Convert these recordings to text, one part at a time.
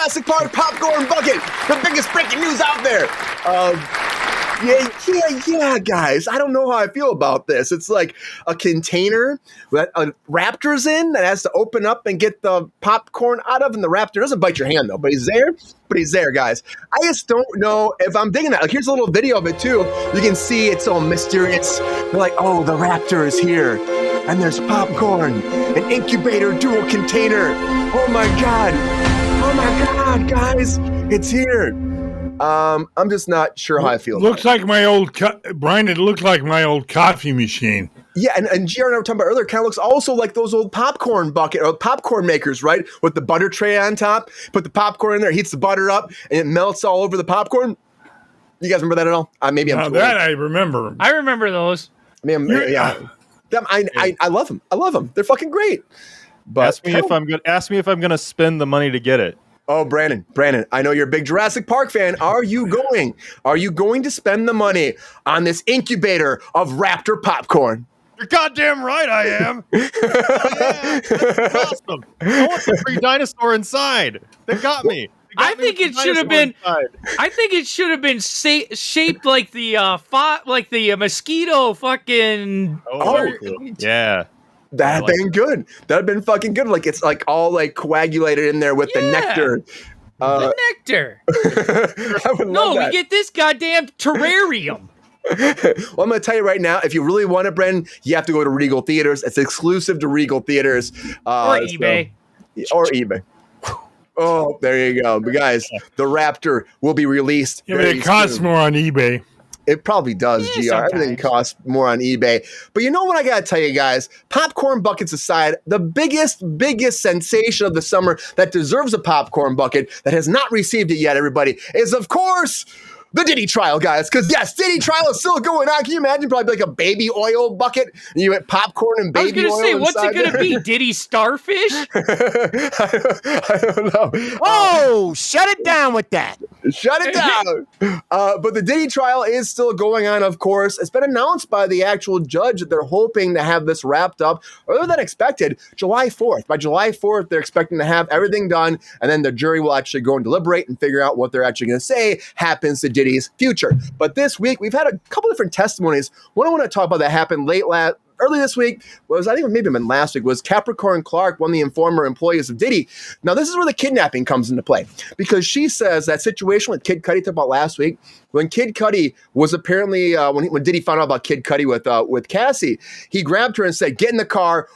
Jurassic Park Popcorn BUCKET, the biggest breaking news out there. Yeah, guys. I don't know how I feel about this. It's like a container that a raptor's in that has to open up and get the popcorn out of, and the raptor doesn't bite your hand, though, but he's there. But he's there, guys. I just don't know if I'm digging that. Like, here's a little video of it, too. You can see it's all mysterious. They're like, oh, the raptor is here. And there's popcorn, an incubator dual container. Oh, my God. Oh, my God, guys. It's here. I'm just not sure how I feel. Looks like my old Brian. It looked like my old coffee machine. Yeah, and GR and I were talking about earlier. Kind of looks also like those old popcorn bucket or popcorn makers, right? With the butter tray on top. Put the popcorn in there, heats the butter up, and it melts all over the popcorn. You guys remember that at all? Maybe I'm. That I remember. I remember those. I mean, yeah. I love them. I love them. They're fucking great. But ask me if I'm gonna spend the money to get it. Oh, Brandon, I know you're a big Jurassic Park fan. Are you going to spend the money on this incubator of raptor popcorn? You're goddamn right I am. Yeah, that's awesome. I want the free dinosaur inside. They got me. I think it should have been. I think it should have been shaped like the mosquito fucking. Oh, yeah. That'd been good. That'd been fucking good. Like it's like all like coagulated in there with the nectar. The nectar. I would love that. We get this goddamn terrarium. Well, I'm going to tell you right now, if you really want it, Brendan, you have to go to Regal Theaters. It's exclusive to Regal Theaters. Or eBay. Or eBay. Oh, there you go. But guys, the Raptor will be released. Yeah, but it costs more on eBay. It probably does, GR. Sometimes. Everything costs more on eBay. But you know what I got to tell you guys? Popcorn buckets aside, the biggest sensation of the summer that deserves a popcorn bucket that has not received it yet, everybody, is, of course, the Diddy trial, guys. Because, yes, Diddy trial is still going on. Can you imagine probably like a baby oil bucket? And you get popcorn and baby oil. I was going to say, what's it going to be? Diddy Starfish? I don't know. Oh, shut it down with that. Shut it down. But the Diddy trial is still going on, of course. It's been announced by the actual judge that they're hoping to have this wrapped up earlier than expected, July 4th. By July 4th, they're expecting to have everything done, and then the jury will actually go and deliberate and figure out what they're actually going to say happens to Diddy's future. But this week, we've had a couple different testimonies. One I want to talk about that happened early this week was, I think maybe even last week, was Capricorn Clark, one of the former employees of Diddy. Now, this is where the kidnapping comes into play, because she says that situation with Kid Cudi talked about last week, when Kid Cudi was apparently, when Diddy found out about Kid Cudi with Cassie, he grabbed her and said, get in the car.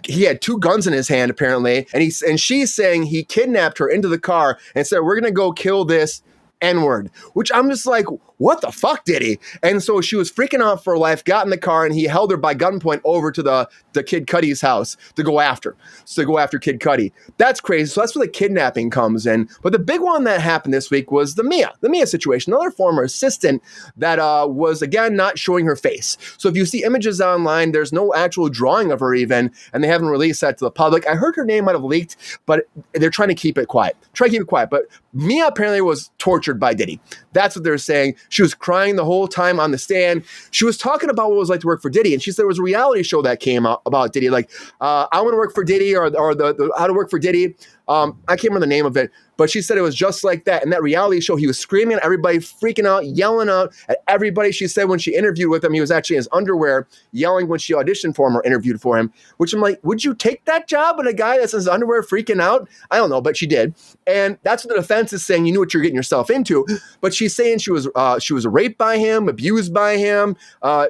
He had 2 guns in his hand, apparently, and she's saying he kidnapped her into the car and said, we're going to go kill this N-word, which I'm just like, what the fuck, Diddy? And so she was freaking out for her life, got in the car, and he held her by gunpoint over to the Kid Cudi's house to go after Kid Cudi. That's crazy. So that's where the kidnapping comes in. But the big one that happened this week was the Mia situation, another former assistant that was, again, not showing her face. So if you see images online, there's no actual drawing of her even, and they haven't released that to the public. I heard her name might have leaked, but they're trying to keep it quiet. But Mia apparently was tortured by Diddy. That's what they're saying. She was crying the whole time on the stand. She was talking about what it was like to work for Diddy, and she said there was a reality show that came out about Diddy, like I want to work for Diddy, or the How to Work for Diddy. I can't remember the name of it, but she said it was just like that. In that reality show, he was screaming at everybody, freaking out, yelling out at everybody. She said when she interviewed with him, he was actually in his underwear, yelling when she auditioned for him or interviewed for him, which I'm like, would you take that job with a guy that's in his underwear freaking out? I don't know, but she did. And that's what the defense is saying. You knew what you're getting yourself into. But she's saying she was raped by him, abused by him.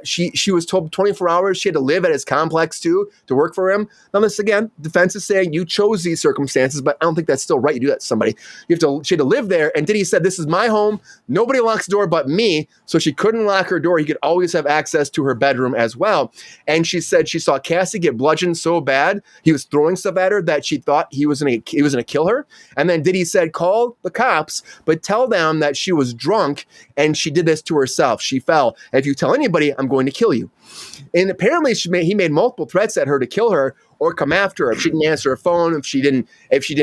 She was told 24 hours she had to live at his complex too to work for him. Now this again, defense is saying you chose these circumstances, but I don't think that's still right. You do that to somebody. She had to live there. And Diddy said, this is my home. Nobody locks the door but me. So she couldn't lock her door. He could always have access to her bedroom as well. And she said she saw Cassie get bludgeoned so bad, he was throwing stuff at her, that she thought he was going to kill her. And then Diddy said, call the cops, but tell them that she was drunk and she did this to herself. She fell. And if you tell anybody, I'm going to kill you. And apparently he made multiple threats at her to kill her or come after her if she didn't answer her phone, if she didn't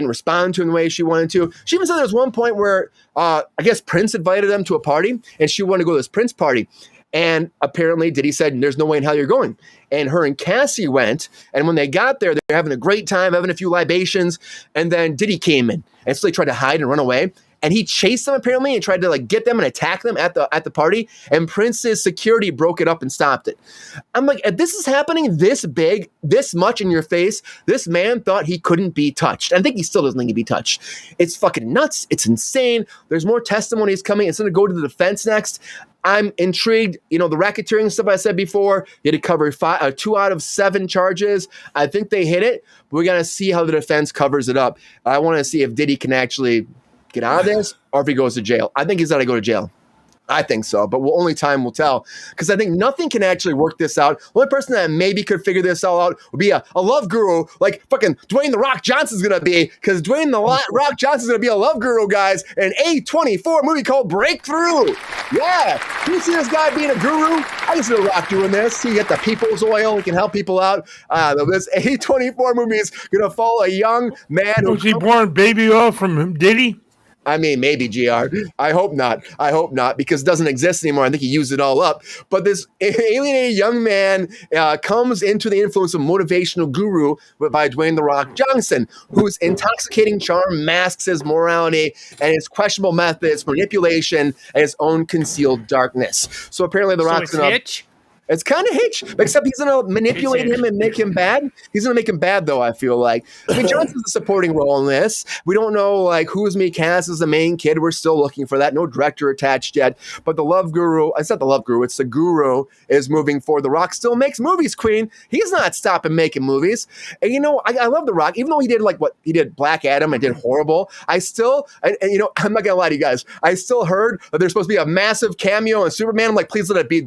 respond to him the way she wanted to. She even said there was one point where I guess Prince invited them to a party and she wanted to go to this Prince party. And apparently Diddy said, there's no way in hell you're going. And her and Cassie went. And when they got there, they were having a great time, having a few libations. And then Diddy came in. And so they tried to hide and run away. And he chased them apparently and tried to like get them and attack them at the party. And Prince's security broke it up and stopped it. I'm like, if this is happening this big, this much in your face, this man thought he couldn't be touched. I think he still doesn't think he can be touched. It's fucking nuts. It's insane. There's more testimonies coming. It's going to go to the defense next. I'm intrigued. You know, the racketeering stuff I said before, you had to cover 2 out of 7 charges. I think they hit it. We're going to see how the defense covers it up. I want to see if Diddy can actually get out of this or if he goes to jail. I think he's got to go to jail. I think so, but only time will tell. Because I think nothing can actually work this out. The only person that maybe could figure this all out would be a love guru, like fucking Dwayne The Rock Johnson's going to be, because Dwayne The Rock Johnson's going to be a love guru, guys, in an A24 movie called Breakthrough. Yeah. You see this guy being a guru? I can see The Rock doing this. He get the people's oil. He can help people out. This A24 movie is going to follow a young man. Was he born baby oil from Diddy? I mean, maybe, GR. I hope not. I hope not, because it doesn't exist anymore. I think he used it all up. But this alienated young man comes into the influence of motivational guru by Dwayne The Rock Johnson, whose intoxicating charm masks his morality and his questionable methods, manipulation, and his own concealed darkness. So apparently The Rock's it's Hitch? It's kind of Hitch, except he's going to manipulate him and make him bad. He's going to make him bad, though, I feel like. I mean, Johnson's a supporting role in this. We don't know, like, who's me cast as the main kid. We're still looking for that. No director attached yet. But the love guru, it's not the love guru, it's the guru is moving forward. The Rock still makes movies, Queen. He's not stopping making movies. And, you know, I love The Rock. Even though he did, like, what he did, Black Adam, and did horrible, I still, and you know, I'm not going to lie to you guys, I still heard that there's supposed to be a massive cameo in Superman. I'm like, please let it be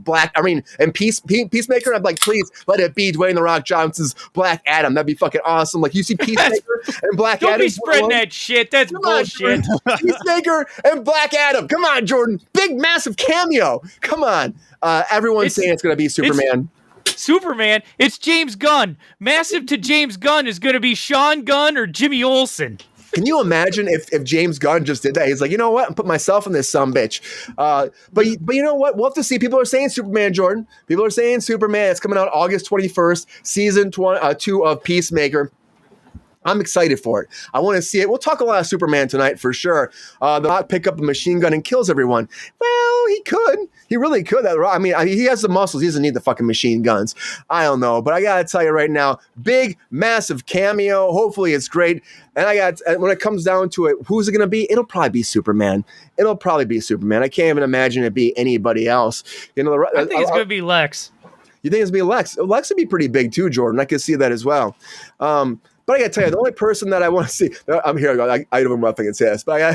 Peacemaker. I'm like, please let it be Dwayne The Rock Johnson's Black Adam. That'd be fucking awesome. Like, you see Peacemaker and Black Adam. Don't be spreading that shit. That's bullshit. Peacemaker and Black Adam. Come on, Jordan. Big, massive cameo. Come on. Everyone's saying it's going to be Superman. Superman. It's James Gunn. Massive to James Gunn is going to be Sean Gunn or Jimmy Olsen. Can you imagine if James Gunn just did that? He's like, you know what? I'm putting myself in this sumbitch. But you know what? We'll have to see. People are saying Superman, Jordan. People are saying Superman. It's coming out August 21st, season 2 of Peacemaker. I'm excited for it. I want to see it. We'll talk a lot of Superman tonight for sure. The Rock pick up a machine gun and kills everyone. Well, he could. He really could. I mean, he has the muscles. He doesn't need the fucking machine guns. I don't know. But I got to tell you right now, big, massive cameo. Hopefully it's great. And when it comes down to it, who's it going to be? It'll probably be Superman. It'll probably be Superman. I can't even imagine it be anybody else. You know, I think it's going to be Lex. You think it's going to be Lex? Lex would be pretty big too, Jordan. I could see that as well. But I got to tell you, the only person that I want to see, I'm here. I don't know if I can say this, but I got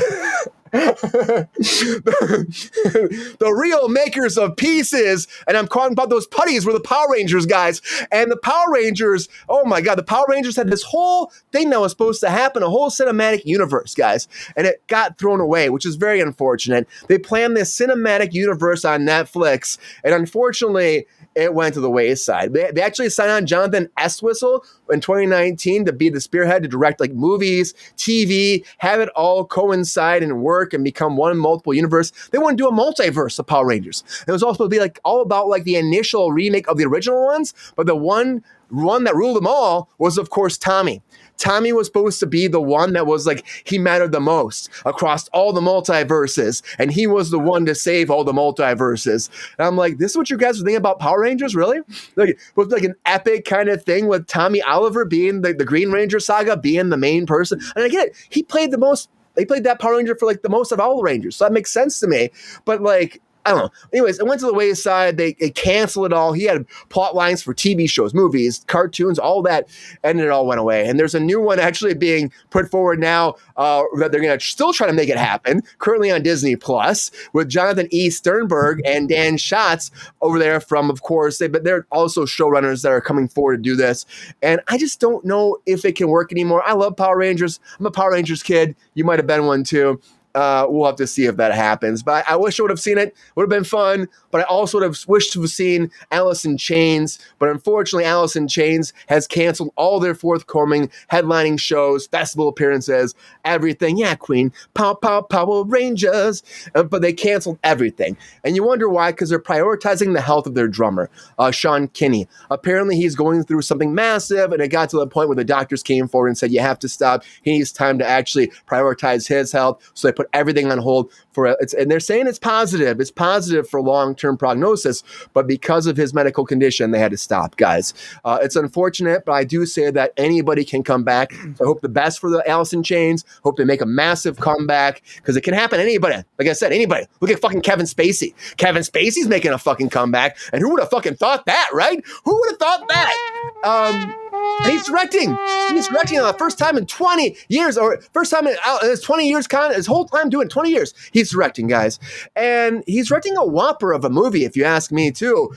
the real makers of pieces, and I'm talking about those putties were the Power Rangers guys. And the Power Rangers, oh my God, the Power Rangers had this whole thing that was supposed to happen, a whole cinematic universe, guys, and it got thrown away, which is very unfortunate. They planned this cinematic universe on Netflix, and unfortunately, it went to the wayside. They actually signed on Jonathan Estwistle in 2019 to be the spearhead to direct like movies, TV, have it all coincide and work and become one multiple universe. They want to do a multiverse of Power Rangers. It was all supposed to be like all about like the initial remake of the original ones, but the one that ruled them all was, of course, Tommy. Tommy was supposed to be the one that was like, he mattered the most across all the multiverses, and he was the one to save all the multiverses. And I'm like, this is what you guys are thinking about Power Rangers, really? Like, with like an epic kind of thing with Tommy Oliver being the Green Ranger saga, being the main person. And I get it. He played that Power Ranger for like the most of all the Rangers, so that makes sense to me. But like, I don't know. Anyways, it went to the wayside. They canceled it all. He had plot lines for TV shows, movies, cartoons, all that, and it all went away. And there's a new one actually being put forward now that they're going to still try to make it happen, currently on Disney Plus, with Jonathan E. Sternberg and Dan Schatz over there from, of course, but they're also showrunners that are coming forward to do this. And I just don't know if it can work anymore. I love Power Rangers. I'm a Power Rangers kid. You might have been one too. We'll have to see if that happens. But I wish I would have seen it. Would have been fun. But I also would have wished to have seen Alice in Chains. But unfortunately, Alice in Chains has canceled all their forthcoming headlining shows, festival appearances, everything. Yeah, Queen, Power Rangers. But they canceled everything. And you wonder why? Because they're prioritizing the health of their drummer, Sean Kinney. Apparently, he's going through something massive, and it got to the point where the doctors came forward and said, you have to stop. He needs time to actually prioritize his health. So they put everything on hold for it. And they're saying it's positive. It's positive for long-term prognosis, but because of his medical condition, they had to stop, guys. It's unfortunate, but I do say that anybody can come back. So I hope the best for the Alice in Chains. Hope they make a massive comeback, because it can happen to anybody. Like I said, anybody. Look at fucking Kevin Spacey. Kevin Spacey's making a fucking comeback, and who would have fucking thought that, right? Who would have thought that? And he's directing. He's directing the first time in 20 years, or first time in his 20 years, his whole time doing 20 years. He's directing, guys. And he's directing a whopper of a movie, if you ask me, too.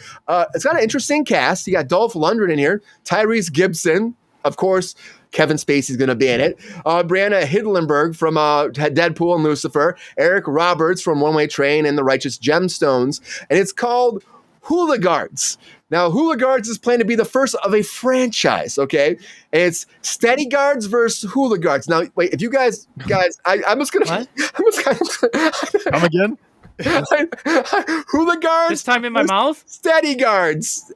It's got an interesting cast. You got Dolph Lundgren in here, Tyrese Gibson, of course. Kevin Spacey's going to be in it. Brianna Hidlenberg from Deadpool and Lucifer. Eric Roberts from One Way Train and The Righteous Gemstones. And it's called Hooligans. Now, Hooligans is planned to be the first of a franchise, okay? It's Steady Guards versus Hooligans. Now, wait, if you guys, I'm just going to... Come again? Hooligans. This time in my mouth? Steady Guards.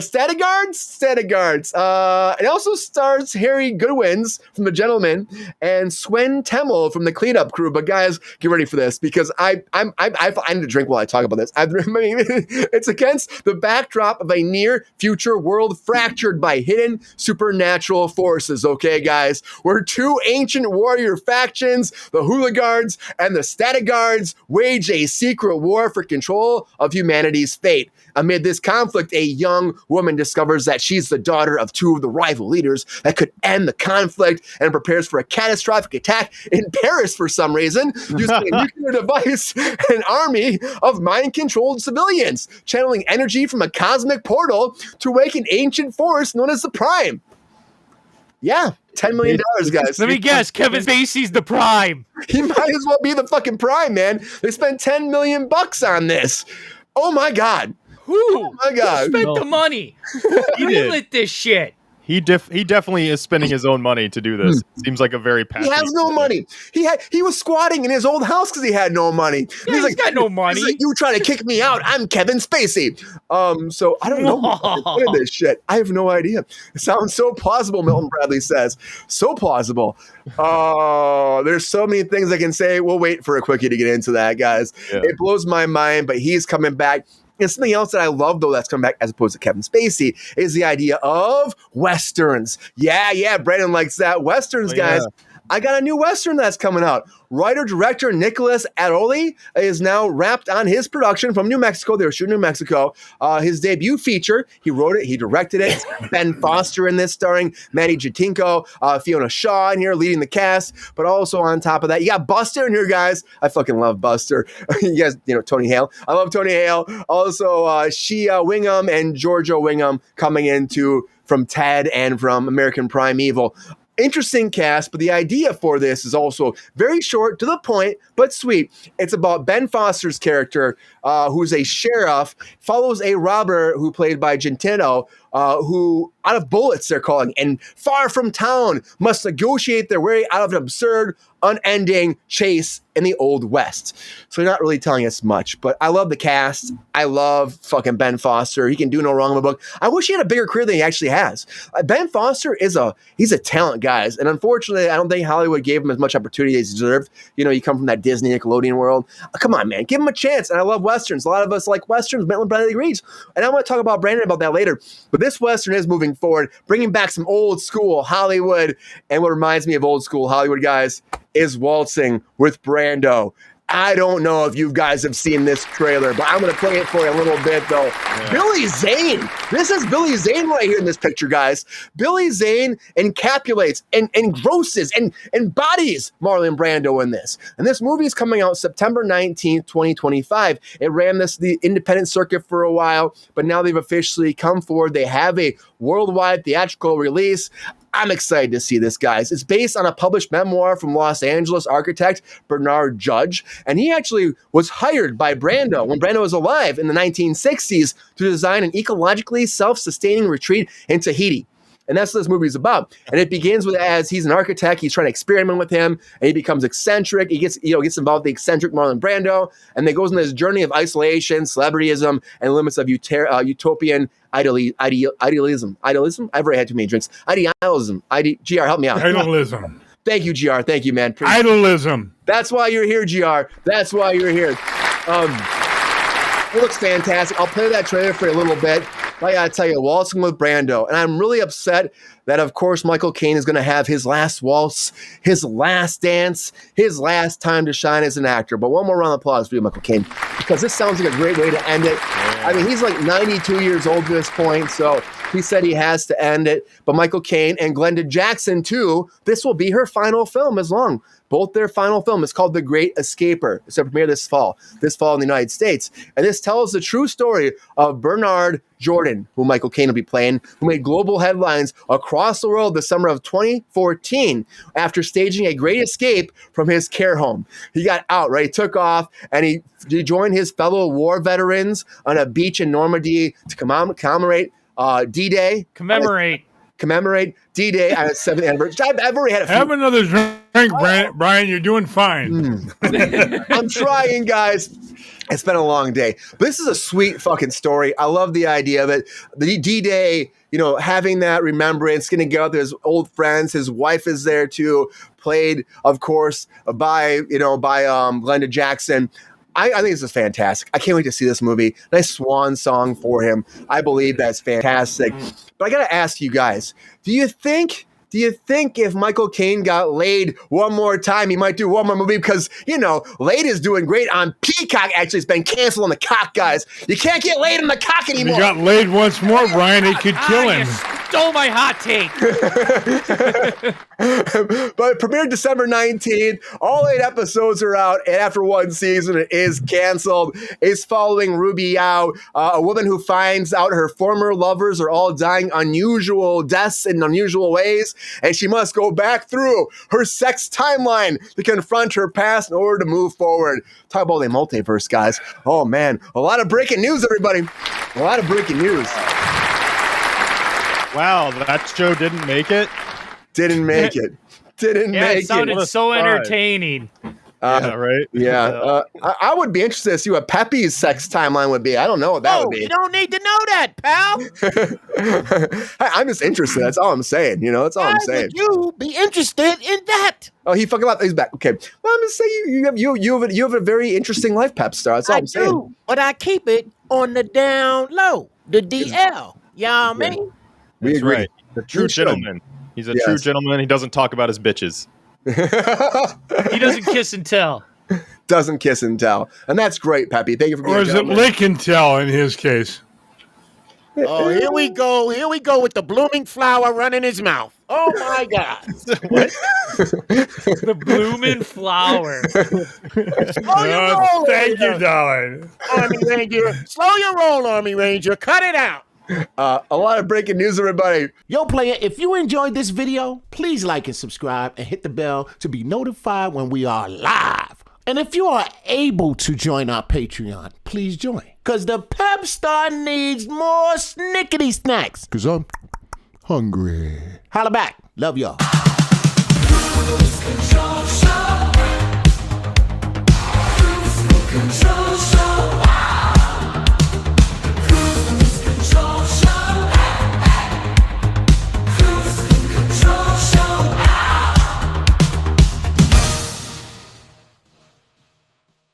Steady Guards? It also stars Harry Goodwins from The Gentleman and Swen Temmel from the Cleanup Crew. But guys, get ready for this, because I need to drink while I talk about this. It's against the backdrop of a near future world fractured by hidden supernatural forces, okay, guys? Where two ancient warrior factions, the Hooligans and the Steady Guards, wage a secret war for control of humanity's fate. Amid this conflict, a young woman discovers that she's the daughter of two of the rival leaders that could end the conflict, and prepares for a catastrophic attack in Paris for some reason, using a nuclear device and an army of mind-controlled civilians, channeling energy from a cosmic portal to awake an ancient force known as the Prime. Yeah, $10 million, guys. Let me guess, Kevin Spacey's the Prime. He might as well be the fucking Prime, man. They spent $10 million on this. Oh my God. Who? My God. Who spent the money? He did. Greenlit this shit. He definitely is spending his own money to do this. Seems like a very He has no money. He was squatting in his old house because he had no money. Yeah, he's got no money. He's like, you trying to kick me out? I'm Kevin Spacey. So I don't know what is this shit. I have no idea. It sounds so plausible, Milton Bradley says. So plausible. Oh, there's so many things I can say. We'll wait for a quickie to get into that, guys. Yeah. It blows my mind, but he's coming back. And something else that I love, though, that's coming back as opposed to Kevin Spacey, is the idea of Westerns. Yeah, Brandon likes that. Westerns, guys. I got a new Western that's coming out. Writer-director Nicholas Aroli is now wrapped on his production from New Mexico. They were shooting in New Mexico. His debut feature, he wrote it, he directed it. Ben Foster in this, starring Manny Jacinto, Fiona Shaw in here leading the cast. But also on top of that, you got Buster in here, guys. I fucking love Buster. You guys, Tony Hale. I love Tony Hale. Also, Shia Wingham and Georgia Wingham coming into from Ted and from American Primeval. Interesting cast, but the idea for this is also very short, to the point, but sweet. It's about Ben Foster's character, who's a sheriff, follows a robber who played by Gentino, who, out of bullets, they're calling, and far from town, must negotiate their way out of an absurd, unending chase in the Old West. So you're not really telling us much, but I love the cast. I love fucking Ben Foster. He can do no wrong in the book. I wish he had a bigger career than he actually has. Ben Foster he's a talent, guys. And unfortunately, I don't think Hollywood gave him as much opportunity as he deserved. You come from that Disney Nickelodeon world. Come on, man. Give him a chance. And I love Westerns. A lot of us like Westerns. Maitland Bradley agrees. And I want to talk about Brandon about that later. But this Western is moving forward, bringing back some old school Hollywood. And what reminds me of old school Hollywood, guys, is Waltzing with Brando. I don't know if you guys have seen this trailer, but I'm going to play it for you a little bit, though. Yeah. Billy Zane. This is Billy Zane right here in this picture, guys. Billy Zane encapsulates and engrosses and embodies Marlon Brando in this. And this movie is coming out September 19th, 2025. It ran the independent circuit for a while, but now they've officially come forward. They have a worldwide theatrical release. I'm excited to see this, guys. It's based on a published memoir from Los Angeles architect Bernard Judge, and he actually was hired by Brando when Brando was alive in the 1960s to design an ecologically self-sustaining retreat in Tahiti. And that's what this movie is about. And it begins with as he's an architect, he's trying to experiment with him, and he becomes eccentric. He gets involved with the eccentric Marlon Brando, and then goes on this journey of isolation, celebrityism, and limits of utopian idealism. Idealism? I've already had too many drinks. Idealism. GR, help me out. Idolism. Thank you, GR. Thank you, man. Idolism. That's why you're here, GR. That's why you're here. It looks fantastic. I'll play that trailer for a little bit. I gotta tell you, waltzing with Brando. And I'm really upset that, of course, Michael Caine is gonna have his last waltz, his last dance, his last time to shine as an actor. But one more round of applause for you, Michael Caine, because this sounds like a great way to end it. I mean, he's like 92 years old at this point, so he said he has to end it. But Michael Caine and Glenda Jackson, too, this will be her final film as long. Both their final film is called The Great Escaper. It's going to premiere this fall in the United States. And this tells the true story of Bernard Jordan, who Michael Caine will be playing, who made global headlines across the world the summer of 2014 after staging a great escape from his care home. He got out, right? He took off, and he joined his fellow war veterans on a beach in Normandy to commemorate D-Day. Commemorate D-Day on its 7th anniversary. I've already had a few. Have another drink, Brian. You're doing fine. I'm trying, guys. It's been a long day. But this is a sweet fucking story. I love the idea of it. The D-Day, having that remembrance, getting to go out there, his old friends, his wife is there too, played, of course, by Glenda Jackson. I think this is fantastic. I can't wait to see this movie. Nice swan song for him. I believe that's fantastic. But I got to ask you guys, do you think if Michael Caine got laid one more time, he might do one more movie? Because, laid is doing great on Peacock. Actually, it's been canceled on the cock, guys. You can't get laid on the cock anymore. If he got laid once more, Brian, it could kill him. Stole my hot take. But it premiered December 19th. All 8 episodes are out, and after one season, it is canceled. It's following Ruby Yao, a woman who finds out her former lovers are all dying unusual deaths in unusual ways, and she must go back through her sex timeline to confront her past in order to move forward. Talk about the multiverse, guys. Oh, man. A lot of breaking news, everybody. A lot of breaking news. Wow, that show didn't make it? Didn't make it. It sounded so entertaining. Yeah, right? Yeah. I would be interested to see what Pepe's sex timeline would be. I don't know what that would be. You don't need to know that, pal. I'm just interested. That's all I'm saying. That's all I'm saying. Would you be interested in that? Oh, he fucking left. He's back. Okay. Well, I'm just saying you have a very interesting life, Pep Star. That's all I'm saying. I do, but I keep it on the down low. The DL. Y'all mean? We agree. Right. The true gentleman. He's a true gentleman. He doesn't talk about his bitches. He doesn't kiss and tell. Doesn't kiss and tell. And that's great, Pepe. Thank you for being Or is it lick and tell in his case? Oh, here we go. Here we go with the blooming flower running his mouth. Oh, my God. What? The blooming flower. Slow your roll, thank you, darling. Army Ranger. Slow your roll, Army Ranger. Cut it out. A lot of breaking news, everybody. Yo, player, if you enjoyed this video, please like and subscribe and hit the bell to be notified when we are live. And if you are able to join our Patreon, please join. Because the Pep Star needs more snickety snacks. Because I'm hungry. Holla back. Love y'all. KRUSE Control Show. KRUSE Control.